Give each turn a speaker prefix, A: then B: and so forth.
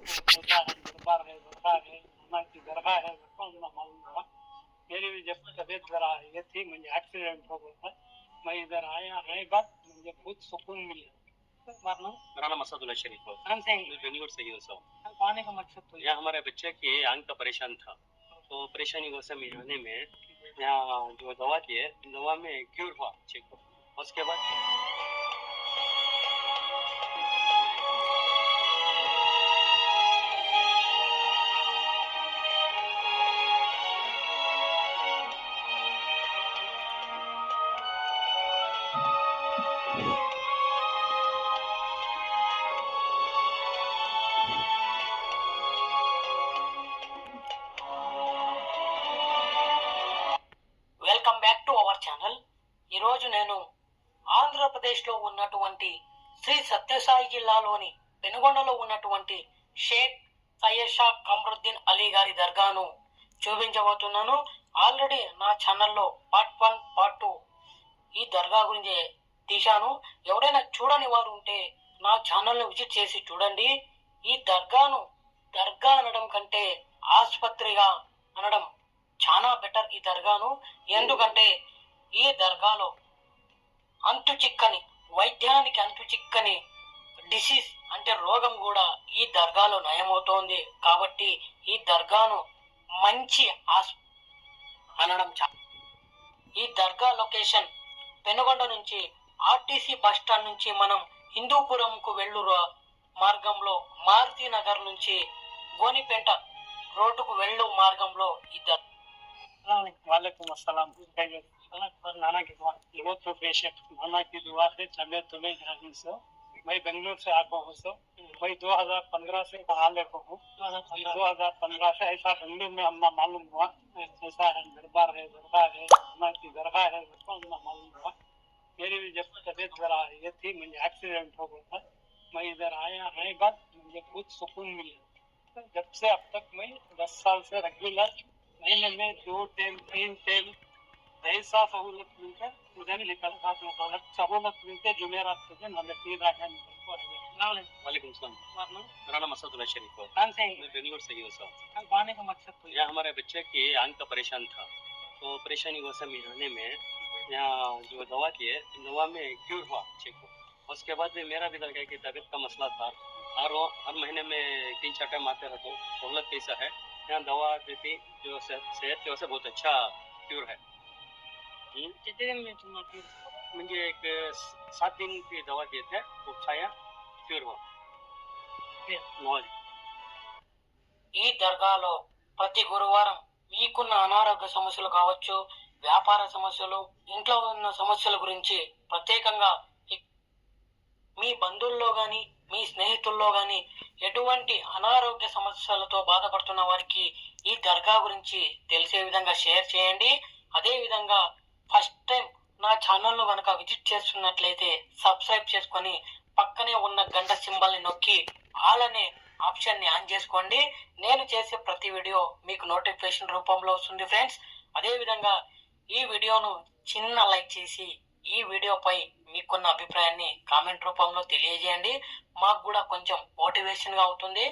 A: ऐसा है, दरबार है, दरगाह है, अम्मा की दरगाह है, कौन ना मालूम हुआ। मेरी भी जब तबीयत जरा ये थी, मुझे एक्सीडेंट हो गया था, मैं इधर आया है, बस मुझे बहुत सुकून मिला।
B: मेरा नाम असदुल्ला शरीफ है। मैं बेंगलुरु से ही हूँ।
A: आने का मकसद तो
B: यहाँ हमारे बच्चे की आंख का परेशान था, तो परेशानी को समझाने में यहाँ जो दवा थी, दवा में क्यूर हुआ चेक। उसके बाद
C: welcome back to our channel. ఈరోజు నేను ఆంధ్రప్రదేశ్లో ఉన్నటువంటి శ్రీ సత్యసాయి జిల్లాలోని పెనుగొండలో ఉన్నటువంటి షేక్ సయ్యద్ షా కమరుద్దీన్ అలీ గారి దర్గాను చూపించబోతున్నాను. ఆల్రెడీ నా ఛానల్లో పార్ట్ 1, పార్ట్ 2 ఈ దర్గా గురించి తీశాను. ఎవరైనా చూడని వారు ఉంటే నా ఛానల్ని విజిట్ చేసి చూడండి. ఈ దర్గాను దర్గా అనడం కంటే ఆసుపత్రిగా అనడం చాలా బెటర్ ఈ దర్గాను. ఎందుకంటే ఈ దర్గాలో అంతు చిక్కని వైద్యానికి అంతు చిక్కని డిసీజ్ అంటే రోగం కూడా ఈ దర్గాలో నయమవుతోంది. కాబట్టి ఈ దర్గాను మంచి అనడం ఈ దర్గా లొకేషన్ పెనుగొండ నుంచి ఆర్టీసీ బస్ స్టాండ్ నుంచి మనం హిందూపురంకు వెళ్ళు మార్గంలో, మారుతి నగర్ నుంచి గోనిపేట రోడ్డుకు వెళ్ళు మార్గంలో ఈ
A: वालेकुम अस्सलाम। नाना की दुआ, वो तो बेशक नाना की दुआ से तबियत तुम्हें ध्यान से मैं बेंगलुरु से आता हूँ। सो मैं 2015 से कहा लेको हूँ। 2015 से ऐसा बेंगलुरु में अम्मा मालूम हुआ, ऐसा है, दरबार है, दरगाह है, अम्मा की दरगाह है, कौन ना मालूम हुआ। मेरी भी जब तबीयत जरा ये थी, मुझे एक्सीडेंट हो गया था, मैं इधर आया है, बस मुझे बहुत सुकून मिला। जब से अब तक मैं 10 साल से रेगुलर महीने में 2 टाइम 3 टाइम ऐसा सहूलत मिलकर उधर निकल सहूलत मिलते जुमेरात के दिन हमें सीधा है।
B: वालेकुम सलाम। मेरा नाम असदुल्ला शरीफ है। मैं बेंगलुरु से ही हूँ।
A: आने का मकसद तो
B: यहाँ हमारे बच्चे की आंख का परेशान था, तो परेशानी को समझाने में यहाँ जो दवा थी, दवा में क्यूर हुआ चेक। उसके बाद में मेरा भी लगा कि तबीयत का मसला था, हर महीने में 3-4 टाइम आते रहता हूँ। सहूलत कैसा है, यहाँ दवा देती जो सेहत की वजह से बहुत अच्छा क्यूर है।
A: कितने दिन में तुम
B: मुझे एक 7 दिन की दवा दिए थे, वो खाया, क्यूर हुआ।
C: ఈ దర్గాలో ప్రతి గురువారం మీకున్న అనారోగ్య సమస్యలు కావచ్చు, వ్యాపార సమస్యలు, ఇంట్లో ఉన్న సమస్యల గురించి ప్రత్యేకంగా మీ బంధువుల్లో గాని మీ స్నేహితుల్లో గాని ఎటువంటి అనారోగ్య సమస్యలతో బాధపడుతున్న వారికి ఈ దర్గా గురించి తెలిసే విధంగా షేర్ చేయండి. అదే విధంగా ఫస్ట్ టైం నా ఛానల్ను కనుక విజిట్ చేస్తున్నట్లయితే సబ్స్క్రైబ్ చేసుకొని పక్కనే ఉన్న గంట సింబల్ని నొక్కి ఆల్ అనే ఆప్షన్ని ఆన్ చేసుకోండి. నేను చేసే ప్రతి వీడియో మీకు నోటిఫికేషన్ రూపంలో వస్తుంది ఫ్రెండ్స్. అదేవిధంగా ఈ వీడియోను చిన్న లైక్ చేసి ఈ వీడియోపై మీకున్న అభిప్రాయాన్ని కామెంట్ రూపంలో తెలియజేయండి. మాకు కూడా కొంచెం మోటివేషన్గా అవుతుంది.